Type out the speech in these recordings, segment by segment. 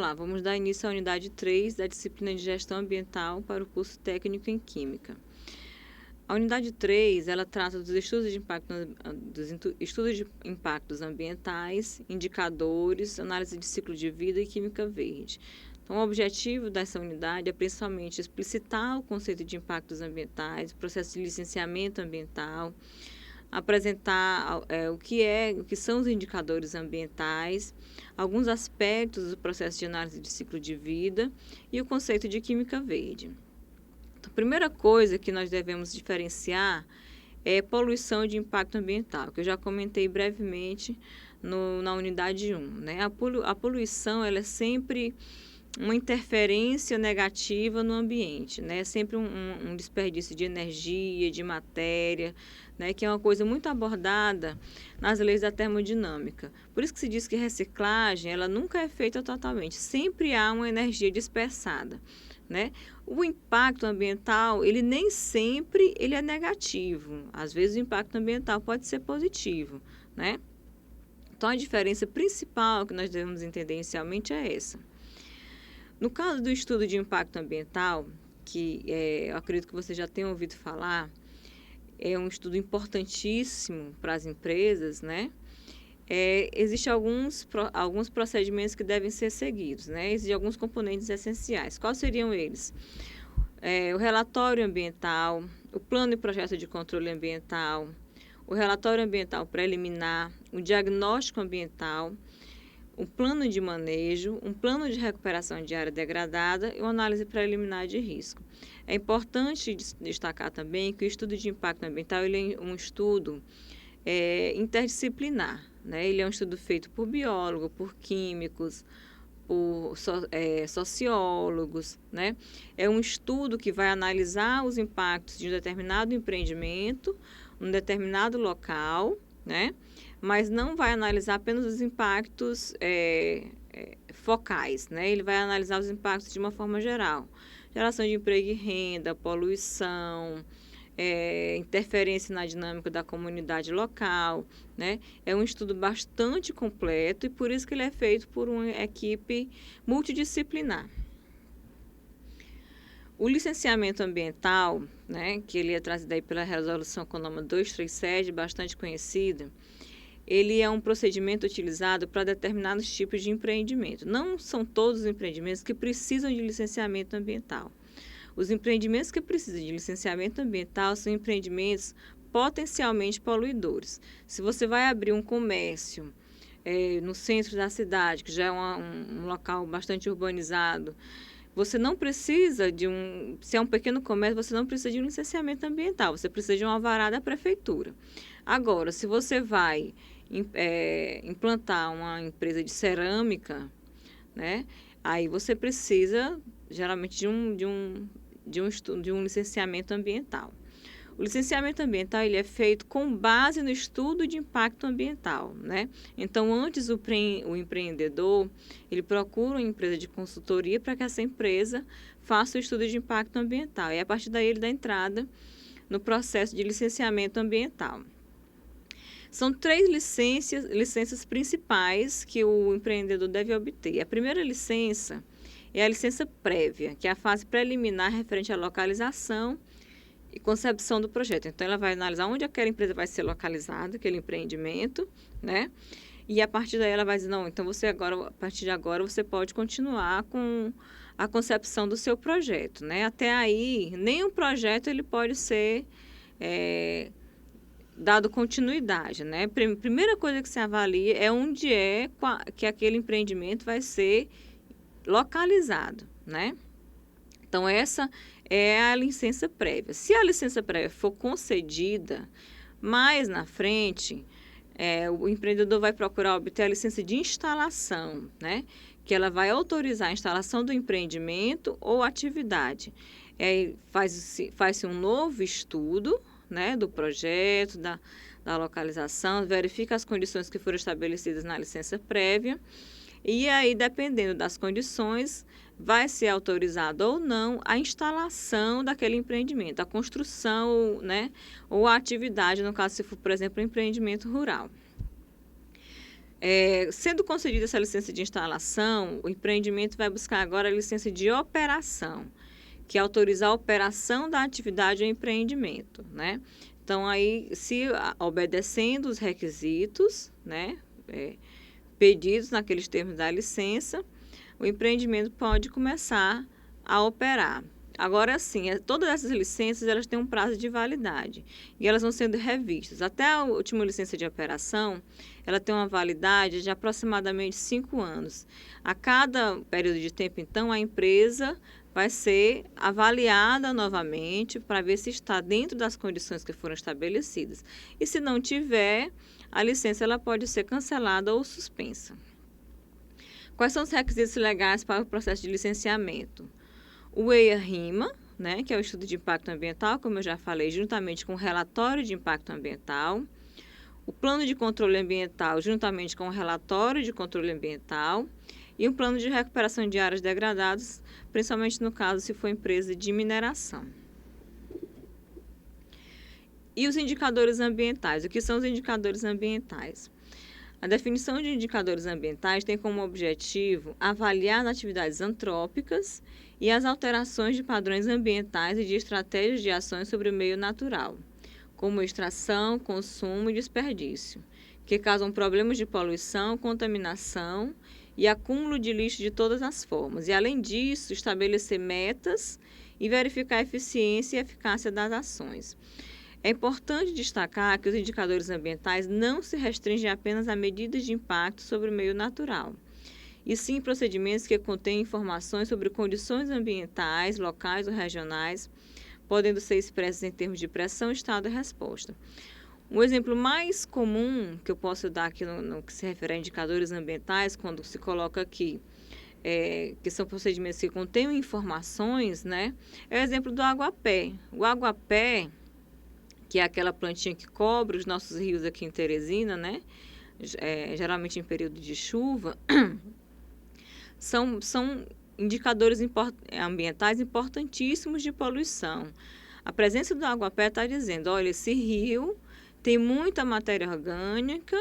lá, vamos dar início à unidade 3 da disciplina de Gestão Ambiental para o curso técnico em Química. A unidade 3, ela trata dos estudos de impactos ambientais, indicadores, análise de ciclo de vida e química verde. Então, o objetivo dessa unidade é principalmente explicitar o conceito de impactos ambientais, o processo de licenciamento ambiental, apresentar o que são os indicadores ambientais, alguns aspectos do processo de análise de ciclo de vida e o conceito de química verde. Então, a primeira coisa que nós devemos diferenciar é poluição de impacto ambiental, que eu já comentei brevemente na unidade 1. Né? A poluição ela é sempre uma interferência negativa no ambiente, né? É sempre um desperdício de energia, de matéria, né? Que é uma coisa muito abordada nas leis da termodinâmica. Por isso que se diz que reciclagem, ela nunca é feita totalmente, sempre há uma energia dispersada, né? O impacto ambiental, ele nem sempre ele é negativo, às vezes o impacto ambiental pode ser positivo, né? Então, a diferença principal que nós devemos entender inicialmente é essa. No caso do estudo de impacto ambiental, que eu acredito que você já tenha ouvido falar, é um estudo importantíssimo para as empresas, né? Existem alguns procedimentos que devem ser seguidos, né? Existem alguns componentes essenciais. Quais seriam eles? O relatório ambiental, o plano e projeto de controle ambiental, o relatório ambiental preliminar, o diagnóstico ambiental, um plano de manejo, um plano de recuperação de área degradada e uma análise preliminar de risco. É importante destacar também que o estudo de impacto ambiental ele é um estudo interdisciplinar, né? Ele é um estudo feito por biólogos, por químicos, por sociólogos, né? É um estudo que vai analisar os impactos de um determinado empreendimento, um determinado local, né? Mas não vai analisar apenas os impactos focais, né? Ele vai analisar os impactos de uma forma geral. Geração de emprego e renda, poluição, interferência na dinâmica da comunidade local, né? É um estudo bastante completo e por isso que ele é feito por uma equipe multidisciplinar. O licenciamento ambiental, né, que ele é trazido aí pela Resolução CONAMA 237, bastante conhecida, ele é um procedimento utilizado para determinados tipos de empreendimento. Não são todos os empreendimentos que precisam de licenciamento ambiental. Os empreendimentos que precisam de licenciamento ambiental são empreendimentos potencialmente poluidores. Se você vai abrir um comércio no centro da cidade, que já é um local bastante urbanizado, você não precisa se é um pequeno comércio, você não precisa de um licenciamento ambiental, você precisa de um alvará da prefeitura. Agora, se você vai implantar uma empresa de cerâmica, né, aí você precisa, geralmente, de um licenciamento ambiental. O licenciamento ambiental ele é feito com base no estudo de impacto ambiental, né? Então, antes o empreendedor, ele procura uma empresa de consultoria para que essa empresa faça o estudo de impacto ambiental. E a partir daí ele dá entrada no processo de licenciamento ambiental. São 3 licenças principais que o empreendedor deve obter. A primeira licença é a licença prévia, que é a fase preliminar referente à localização e concepção do projeto. Então, ela vai analisar onde aquela empresa vai ser localizada, aquele empreendimento, né? E a partir daí ela vai dizer, não, então a partir de agora, você pode continuar com a concepção do seu projeto, né? Até aí, nenhum projeto ele pode ser dado continuidade, né? Primeira coisa que se avalia é onde que aquele empreendimento vai ser localizado, né? Então, essa é a licença prévia. Se a licença prévia for concedida, mais na frente, o empreendedor vai procurar obter a licença de instalação, né? Que ela vai autorizar a instalação do empreendimento ou atividade. Faz-se um novo estudo, né, do projeto, da localização, verifica as condições que foram estabelecidas na licença prévia e aí, dependendo das condições, vai ser autorizado ou não a instalação daquele empreendimento, a construção, né, ou a atividade, no caso, se for, por exemplo, um empreendimento rural. Sendo concedida essa licença de instalação, o empreendimento vai buscar agora a licença de operação, que é autorizar a operação da atividade ou empreendimento, né? Então, aí, se obedecendo os requisitos, né, pedidos naqueles termos da licença, o empreendimento pode começar a operar. Agora, sim, todas essas licenças elas têm um prazo de validade e elas vão sendo revistas. Até a última licença de operação, ela tem uma validade de aproximadamente 5 anos. A cada período de tempo, então, a empresa vai ser avaliada novamente para ver se está dentro das condições que foram estabelecidas. E se não tiver, a licença ela pode ser cancelada ou suspensa. Quais são os requisitos legais para o processo de licenciamento? O EIA-RIMA, né, que é o Estudo de Impacto Ambiental, como eu já falei, juntamente com o Relatório de Impacto Ambiental, o Plano de Controle Ambiental, juntamente com o Relatório de Controle Ambiental, e um plano de recuperação de áreas degradadas, principalmente no caso se for empresa de mineração. E os indicadores ambientais? O que são os indicadores ambientais? A definição de indicadores ambientais tem como objetivo avaliar as atividades antrópicas e as alterações de padrões ambientais e de estratégias de ações sobre o meio natural, como extração, consumo e desperdício, que causam problemas de poluição, contaminação e acúmulo de lixo de todas as formas. E, além disso, estabelecer metas e verificar a eficiência e eficácia das ações. É importante destacar que os indicadores ambientais não se restringem apenas a medidas de impacto sobre o meio natural, e sim procedimentos que contêm informações sobre condições ambientais, locais ou regionais, podendo ser expressas em termos de pressão, estado e resposta. Um exemplo mais comum que eu posso dar aqui no que se refere a indicadores ambientais, quando se coloca aqui, que são procedimentos que contêm informações, né, é o exemplo do aguapé. O aguapé, que é aquela plantinha que cobre os nossos rios aqui em Teresina, né? Geralmente em período de chuva, são indicadores ambientais importantíssimos de poluição. A presença do aguapé está dizendo, olha, esse rio tem muita matéria orgânica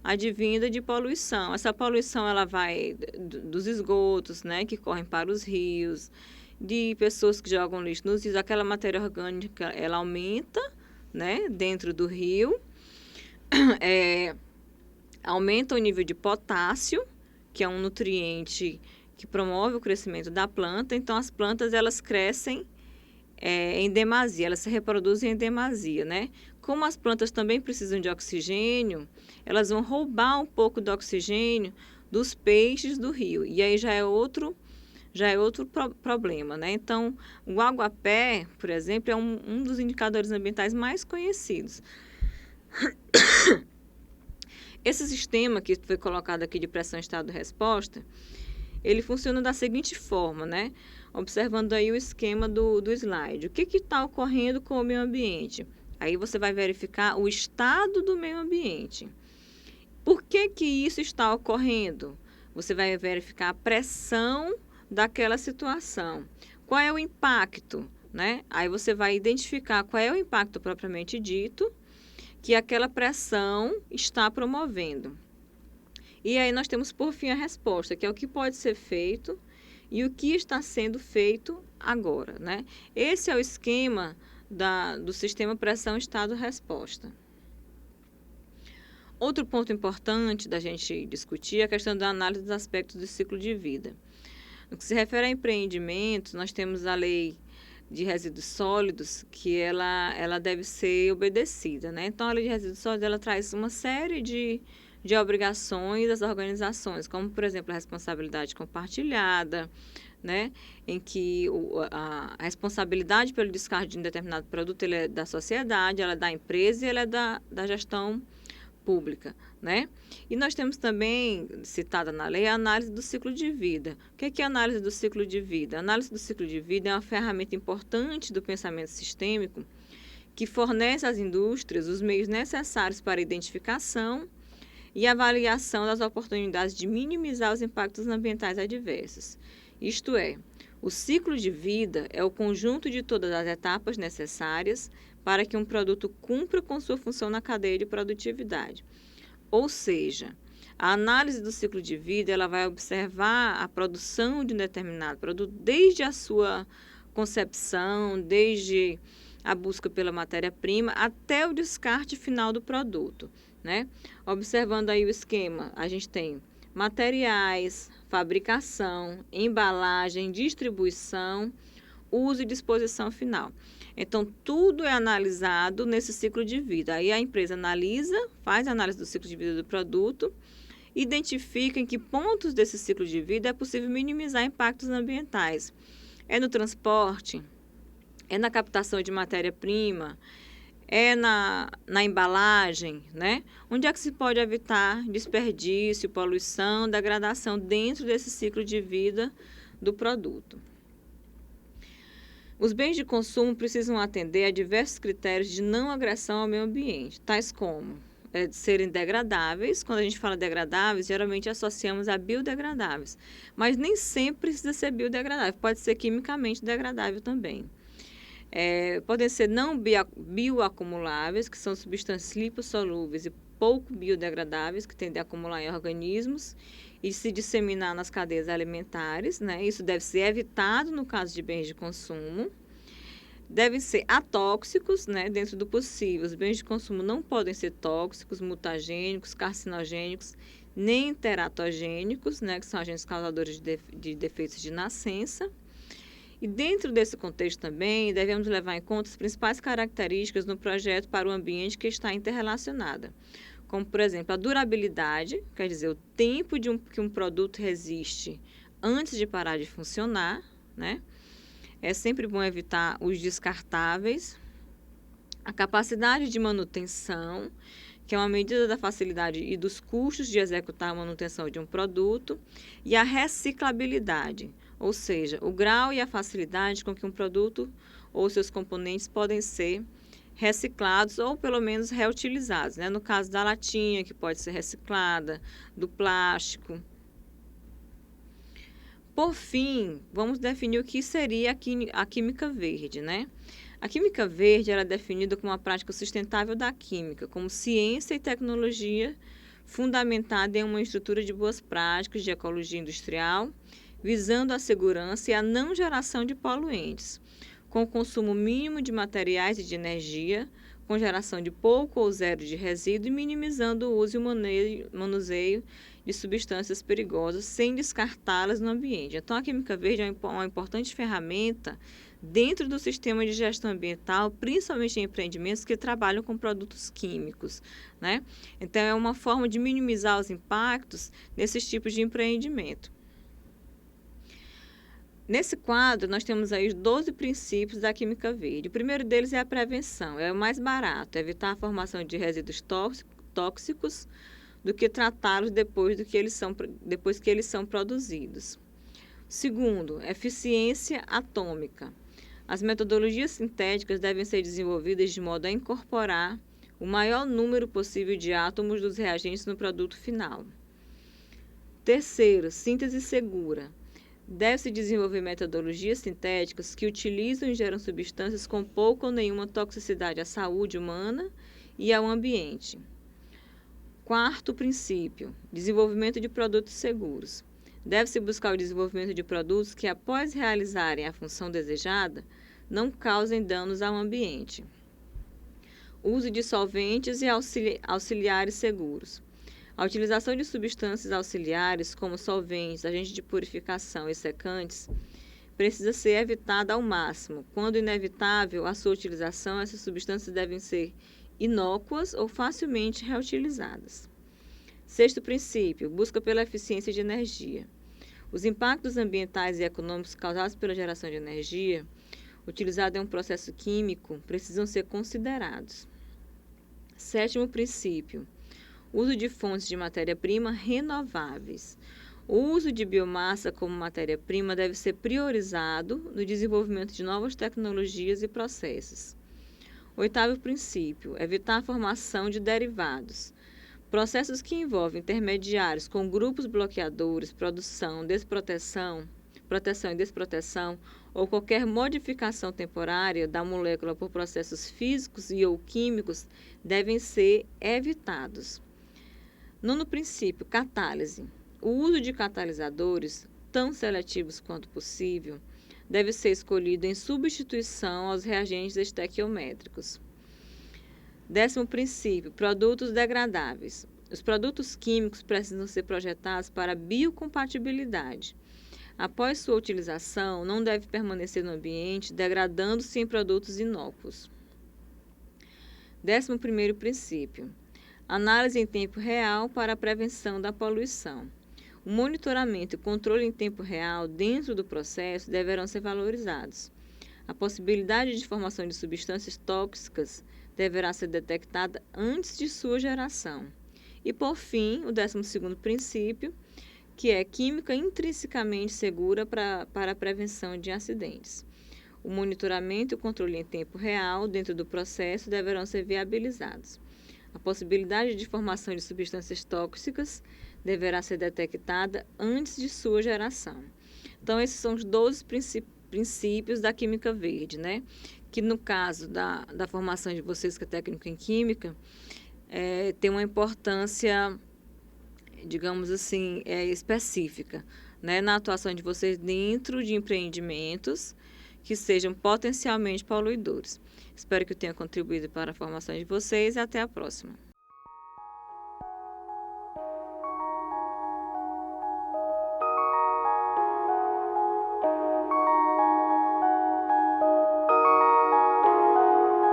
advinda de poluição. Essa poluição ela vai dos esgotos, né, que correm para os rios, de pessoas que jogam lixo nos rios. Aquela matéria orgânica ela aumenta, né, dentro do rio, aumenta o nível de potássio, que é um nutriente que promove o crescimento da planta. Então, as plantas elas crescem em demasia, elas se reproduzem em demasia, né? Como as plantas também precisam de oxigênio, elas vão roubar um pouco do oxigênio dos peixes do rio. E aí já é outro problema, né? Então, o aguapé, por exemplo, é um dos indicadores ambientais mais conhecidos. Esse sistema que foi colocado aqui de pressão, estado e resposta, ele funciona da seguinte forma, né? Observando aí o esquema do slide. O que está ocorrendo com o meio ambiente? Aí você vai verificar o estado do meio ambiente. Por que isso está ocorrendo? Você vai verificar a pressão daquela situação. Qual é o impacto, né? Aí você vai identificar qual é o impacto propriamente dito que aquela pressão está promovendo. E aí nós temos, por fim, a resposta, que é o que pode ser feito e o que está sendo feito agora, né? Esse é o esquema do sistema pressão-estado-resposta. Outro ponto importante da gente discutir é a questão da análise dos aspectos do ciclo de vida. No que se refere a empreendimentos, nós temos a lei de resíduos sólidos, que ela deve ser obedecida, né? Então, a lei de resíduos sólidos, ela traz uma série de obrigações das organizações, como, por exemplo, a responsabilidade compartilhada, né? Em que a responsabilidade pelo descarte de um determinado produto ele é da sociedade, ela é da empresa e ela é da gestão pública, né? E nós temos também, citada na lei, a análise do ciclo de vida. O que é a análise do ciclo de vida? A análise do ciclo de vida é uma ferramenta importante do pensamento sistêmico que fornece às indústrias os meios necessários para a identificação e avaliação das oportunidades de minimizar os impactos ambientais adversos. Isto é, o ciclo de vida é o conjunto de todas as etapas necessárias para que um produto cumpra com sua função na cadeia de produtividade. Ou seja, A análise do ciclo de vida, ela vai observar a produção de um determinado produto desde a sua concepção, desde a busca pela matéria-prima até o descarte final do produto, né? Observando aí o esquema, a gente tem materiais, fabricação, embalagem, distribuição, uso e disposição final. Então, tudo é analisado nesse ciclo de vida. Aí a empresa analisa, faz a análise do ciclo de vida do produto, identifica em que pontos desse ciclo de vida é possível minimizar impactos ambientais. É no transporte, é na captação de matéria-prima, é na embalagem, né? Onde é que se pode evitar desperdício, poluição, degradação dentro desse ciclo de vida do produto. Os bens de consumo precisam atender a diversos critérios de não agressão ao meio ambiente, tais como de serem degradáveis. Quando a gente fala degradáveis, geralmente associamos a biodegradáveis, mas nem sempre precisa ser biodegradável, pode ser quimicamente degradável também. Podem ser não bioacumuláveis, que são substâncias lipossolúveis e pouco biodegradáveis, que tendem a acumular em organismos e se disseminar nas cadeias alimentares, né? Isso deve ser evitado no caso de bens de consumo. Devem ser atóxicos, né? Dentro do possível. Os bens de consumo não podem ser tóxicos, mutagênicos, carcinogênicos, nem teratogênicos, né? Que são agentes causadores de defeitos de nascença. E dentro desse contexto também, devemos levar em conta as principais características no projeto para o ambiente que está interrelacionada, como, por exemplo, a durabilidade, quer dizer, o tempo que um produto resiste antes de parar de funcionar, né? É sempre bom evitar os descartáveis. A capacidade de manutenção, que é uma medida da facilidade e dos custos de executar a manutenção de um produto, e a reciclabilidade, ou seja, o grau e a facilidade com que um produto ou seus componentes podem ser reciclados ou pelo menos reutilizados, né? No caso da latinha, que pode ser reciclada, do plástico. Por fim, vamos definir o que seria a química verde, né? A química verde era definida como uma prática sustentável da química, como ciência e tecnologia fundamentada em uma estrutura de boas práticas de ecologia industrial, visando a segurança e a não geração de poluentes, com o consumo mínimo de materiais e de energia, com geração de pouco ou zero de resíduo e minimizando o uso e manuseio de substâncias perigosas sem descartá-las no ambiente. Então, a química verde é uma importante ferramenta dentro do sistema de gestão ambiental, principalmente em empreendimentos que trabalham com produtos químicos, né? Então, é uma forma de minimizar os impactos desses tipos de empreendimento. Nesse quadro, nós temos aí os 12 princípios da química verde. O primeiro deles é a prevenção, é o mais barato, é evitar a formação de resíduos tóxicos do que tratá-los depois que eles são produzidos. Segundo, eficiência atômica. As metodologias sintéticas devem ser desenvolvidas de modo a incorporar o maior número possível de átomos dos reagentes no produto final. Terceiro, síntese segura. Deve-se desenvolver metodologias sintéticas que utilizam e geram substâncias com pouca ou nenhuma toxicidade à saúde humana e ao ambiente. Quarto princípio, desenvolvimento de produtos seguros. Deve-se buscar o desenvolvimento de produtos que, após realizarem a função desejada, não causem danos ao ambiente. Uso de solventes e auxiliares seguros. A utilização de substâncias auxiliares, como solventes, agentes de purificação e secantes, precisa ser evitada ao máximo. Quando inevitável a sua utilização, essas substâncias devem ser inócuas ou facilmente reutilizadas. Sexto princípio, busca pela eficiência de energia. Os impactos ambientais e econômicos causados pela geração de energia, utilizada em um processo químico, precisam ser considerados. Sétimo princípio, uso de fontes de matéria-prima renováveis. O uso de biomassa como matéria-prima deve ser priorizado no desenvolvimento de novas tecnologias e processos. Oitavo princípio, evitar a formação de derivados. Processos que envolvem intermediários com grupos bloqueadores, proteção e desproteção, ou qualquer modificação temporária da molécula por processos físicos e ou químicos devem ser evitados. Nono princípio, catálise. O uso de catalisadores, tão seletivos quanto possível, deve ser escolhido em substituição aos reagentes estequiométricos. Décimo princípio, produtos degradáveis. Os produtos químicos precisam ser projetados para biocompatibilidade. Após sua utilização, não deve permanecer no ambiente, degradando-se em produtos inócuos. 11º princípio. Análise em tempo real para a prevenção da poluição. O monitoramento e controle em tempo real dentro do processo deverão ser valorizados. A possibilidade de formação de substâncias tóxicas deverá ser detectada antes de sua geração. E, por fim, o 12º princípio, que é química intrinsecamente segura para a prevenção de acidentes. O monitoramento e o controle em tempo real dentro do processo deverão ser viabilizados. A possibilidade de formação de substâncias tóxicas deverá ser detectada antes de sua geração. Então, esses são os 12 princípios da química verde, né? Que no caso da formação de vocês, que é técnico em química, tem uma importância, digamos assim, específica, né? Na atuação de vocês dentro de empreendimentos que sejam potencialmente poluidores. Espero que eu tenha contribuído para a formação de vocês e até a próxima.